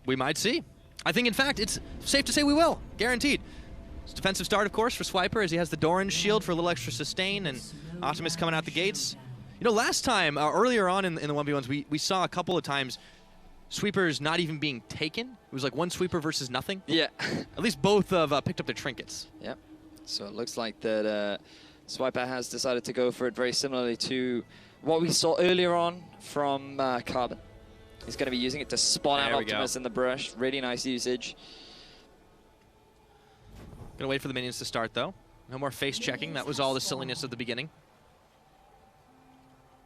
We might see. I think, in fact, it's safe to say we will. Guaranteed. It's a defensive start, of course, for Swiper, as he has the Doran shield for a little extra sustain, and Optimus coming out the gates. You know, last time, earlier on in the 1v1s, we saw a couple of times sweepers not even being taken. It was like one sweeper versus nothing. Yeah. At least both have picked up their trinkets. Yep. So it looks like that Swiper has decided to go for it very similarly to what we saw earlier on from Carbon. He's going to be using it to spawn out Optimus in the brush. Really nice usage. Gonna wait for the minions to start, though. No more face checking. That was all the silliness of the beginning.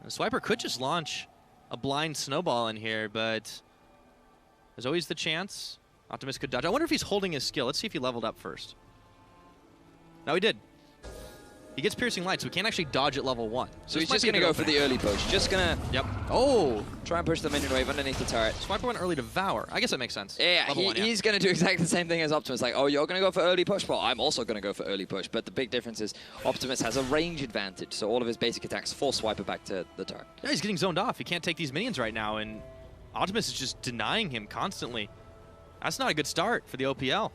And Swiper could just launch a blind snowball in here, but there's always the chance. Optimus could dodge. I wonder if he's holding his skill. Let's see if he leveled up first. No, he did. He gets piercing light, so he can't actually dodge at level 1. So he's just going to go for the early push. Just going to try and push the minion wave underneath the turret. Swiper went early Devour. I guess that makes sense. Yeah, he's going to do exactly the same thing as Optimus. Like, oh, you're going to go for early push? Well, I'm also going to go for early push. But the big difference is Optimus has a range advantage, so all of his basic attacks force Swiper back to the turret. Yeah, he's getting zoned off. He can't take these minions right now, and Optimus is just denying him constantly. That's not a good start for the OPL.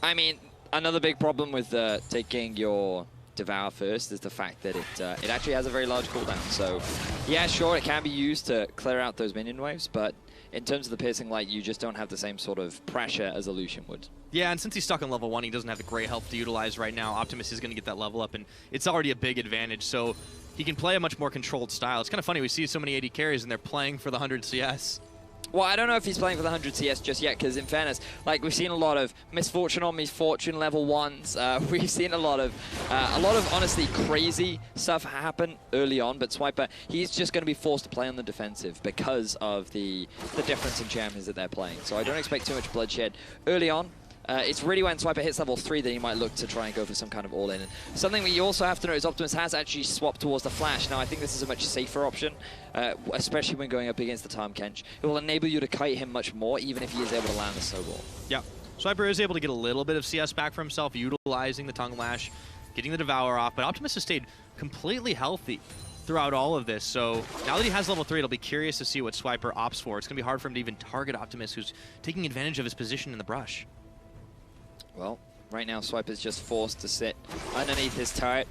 I mean, another big problem with taking your Devour first is the fact that it actually has a very large cooldown. So, yeah, sure, it can be used to clear out those minion waves, but in terms of the piercing light, you just don't have the same sort of pressure as a Lucian would. Yeah, and since he's stuck on level 1, he doesn't have the great health to utilize right now. Optimus is going to get that level up, and it's already a big advantage, so he can play a much more controlled style. It's kind of funny, we see so many AD carries, and they're playing for the 100 CS. Well, I don't know if he's playing for the 100 CS just yet, because in fairness, like, we've seen a lot of misfortune on misfortune level 1s. We've seen a lot of honestly crazy stuff happen early on, but Swiper, he's just going to be forced to play on the defensive because of the difference in champions that they're playing. So I don't expect too much bloodshed early on. It's really when Swiper hits level 3 that he might look to try and go for some kind of all-in. And something that you also have to know is Optimus has actually swapped towards the Flash. Now, I think this is a much safer option, especially when going up against the Tahm Kench. It will enable you to kite him much more, even if he is able to land the snowball. Yeah, Swiper is able to get a little bit of CS back for himself, utilizing the Tongue Lash, getting the Devour off, but Optimus has stayed completely healthy throughout all of this. So now that he has level 3, it'll be curious to see what Swiper opts for. It's going to be hard for him to even target Optimus, who's taking advantage of his position in the brush. Well, right now Swiper's just forced to sit underneath his turret.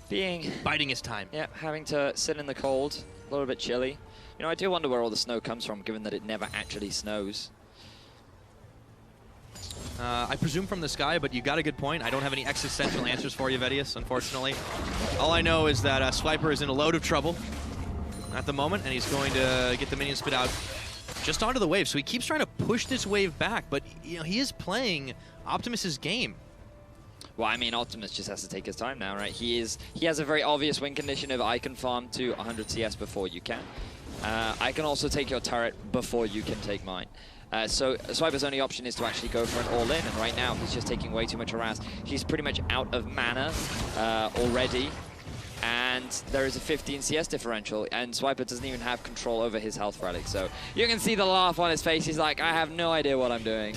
Biding his time. Yeah, having to sit in the cold, a little bit chilly. You know, I do wonder where all the snow comes from, given that it never actually snows. I presume from the sky, but you got a good point. I don't have any existential answers for you, Vedius, unfortunately. All I know is that Swiper is in a load of trouble at the moment, and he's going to get the minion spit out just onto the wave. So he keeps trying to push this wave back, but you know, he is playing Optimus's game. Well, I mean, Optimus just has to take his time now, right? He has a very obvious win condition of I can farm to 100 CS before you can. I can also take your turret before you can take mine. So Swiper's only option is to actually go for an all-in, and right now he's just taking way too much harass. He's pretty much out of mana already. And there is a 15 CS differential, and Swiper doesn't even have control over his health relic. So you can see the laugh on his face. He's like, I have no idea what I'm doing.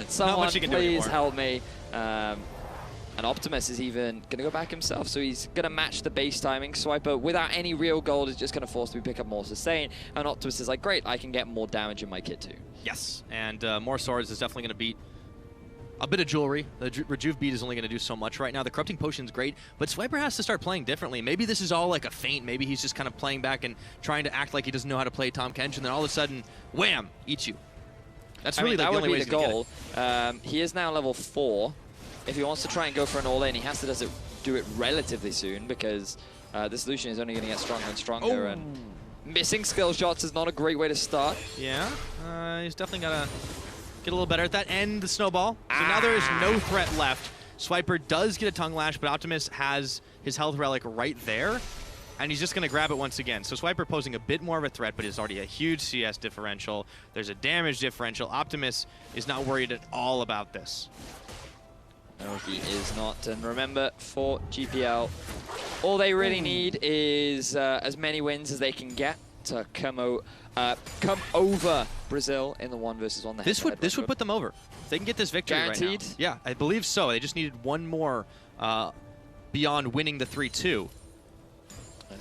Someone please help me. And Optimus is even going to go back himself, so he's going to match the base timing. Swiper, without any real gold, is just going to force me to pick up more sustain. And Optimus is like, great, I can get more damage in my kit too. Yes, and more swords is definitely going to beat a bit of jewelry. The Rejuve beat is only going to do so much right now. The Corrupting Potion's great, but Swiper has to start playing differently. Maybe this is all like a feint. Maybe he's just kind of playing back and trying to act like he doesn't know how to play Tahm Kench, and then all of a sudden, whammy, eats you. That's really like the only way he's going to get it. He is now level 4. If he wants to try and go for an all-in, he has to do it relatively soon, because this Lucian is only going to get stronger and stronger. And missing skill shots is not a great way to start. Yeah, he's definitely got to get a little better at that. And the snowball. So now there is no threat left. Swiper does get a Tongue Lash, but Optimus has his health relic right there, and he's just going to grab it once again. So Swiper posing a bit more of a threat, but it's already a huge CS differential. There's a damage differential. Optimus is not worried at all about this. No, he is not. And remember, for GPL, all they really need is as many wins as they can get to come over Brazil in the 1 versus 1. This would put them over. If they can get this victory guaranteed? Right now. Yeah, I believe so. They just needed one more beyond winning the 3-2.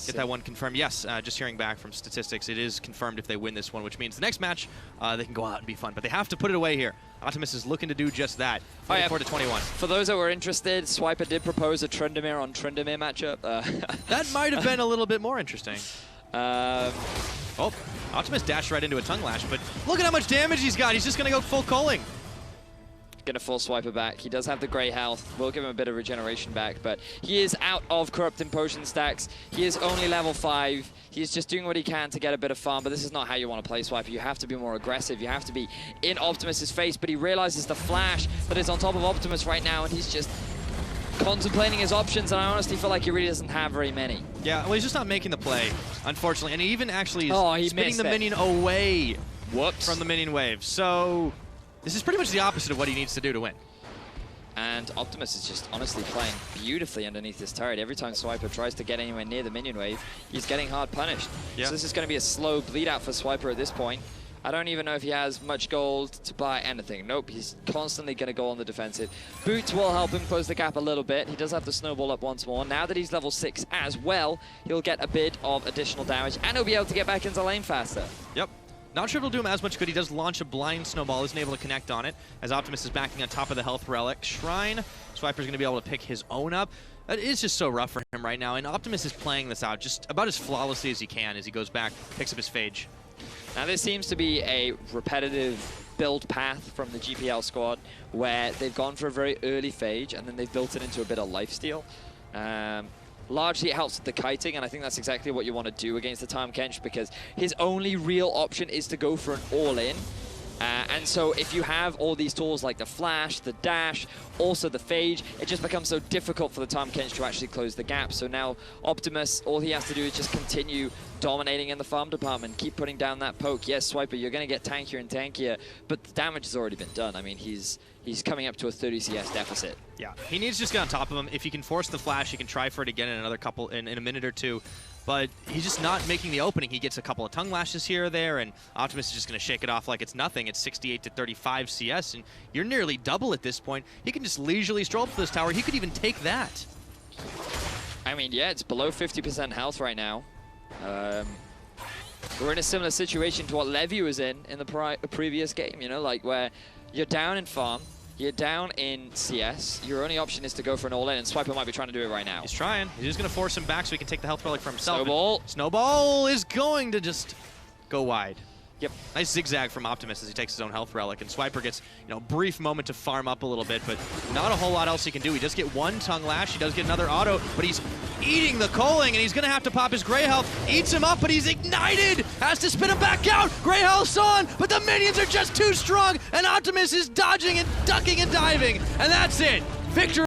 get that one confirmed. Yes, just hearing back from statistics, it is confirmed if they win this one, which means the next match, they can go out and be fun. But they have to put it away here. Optimus is looking to do just that. 44-21. For those that were interested, Swiper did propose a Tryndamere on Tryndamere matchup. That might have been a little bit more interesting. Oh, Optimus dashed right into a tongue lash, but look at how much damage he's got. He's just going to go full culling. Going to full Swiper back. He does have the gray health. We'll give him a bit of regeneration back, but he is out of Corrupting Potion stacks. He is only level 5. He's just doing what he can to get a bit of farm, but this is not how you want to play Swiper. You have to be more aggressive. You have to be in Optimus's face, but he realizes the flash that is on top of Optimus right now, and he's just contemplating his options, and I honestly feel like he really doesn't have very many. Yeah, well, he's just not making the play, unfortunately, and he even actually is spinning the minion away from the minion wave. So this is pretty much the opposite of what he needs to do to win. And Optimus is just honestly playing beautifully underneath this turret. Every time Swiper tries to get anywhere near the minion wave, he's getting hard punished. Yeah. So this is going to be a slow bleed out for Swiper at this point. I don't even know if he has much gold to buy anything. Nope, he's constantly going to go on the defensive. Boots will help him close the gap a little bit. He does have the snowball up once more. Now that he's level 6 as well, he'll get a bit of additional damage, and he'll be able to get back into lane faster. Yep. Not sure if it'll do him as much good. He does launch a blind snowball, isn't able to connect on it, as Optimus is backing on top of the health relic. Shrine, Swiper's going to be able to pick his own up. That is just so rough for him right now, and Optimus is playing this out just about as flawlessly as he can as he goes back, picks up his Phage. Now this seems to be a repetitive build path from the GPL squad, where they've gone for a very early Phage, and then they've built it into a bit of lifesteal. Largely it helps with the kiting, and I think that's exactly what you want to do against the Tahm Kench, because his only real option is to go for an all-in. And so if you have all these tools like the flash, the dash, also the Phage, it just becomes so difficult for the Tahm Kench to actually close the gap. So now Optimus, all he has to do is just continue dominating in the farm department, keep putting down that poke. Yes, Swiper, you're going to get tankier and tankier, but the damage has already been done. I mean, he's coming up to a 30 CS deficit. Yeah, he needs to just get on top of him. If he can force the flash, he can try for it again in another couple, in a minute or two. But he's just not making the opening. He gets a couple of tongue lashes here or there, and Optimus is just going to shake it off like it's nothing. It's 68 to 35 CS, and you're nearly double at this point. He can just leisurely stroll up to this tower. He could even take that. I mean, yeah, it's below 50% health right now. We're in a similar situation to what Levy was in the previous game, you know, like where you're down in farm, you're down in CS, your only option is to go for an all-in, and Swiper might be trying to do it right now. He's trying. He's just going to force him back so he can take the health relic for himself. Snowball. Snowball is going to just go wide. Yep. Nice zigzag from Optimus as he takes his own health relic, and Swiper gets, you know, brief moment to farm up a little bit, but not a whole lot else he can do. He does get one tongue lash, he does get another auto, but he's eating the culling, and he's going to have to pop his gray health. Eats him up, but he's ignited! Has to spin him back out! Gray health's on, but the minions are just too strong, and Optimus is dodging and ducking and diving, and that's it! Victory!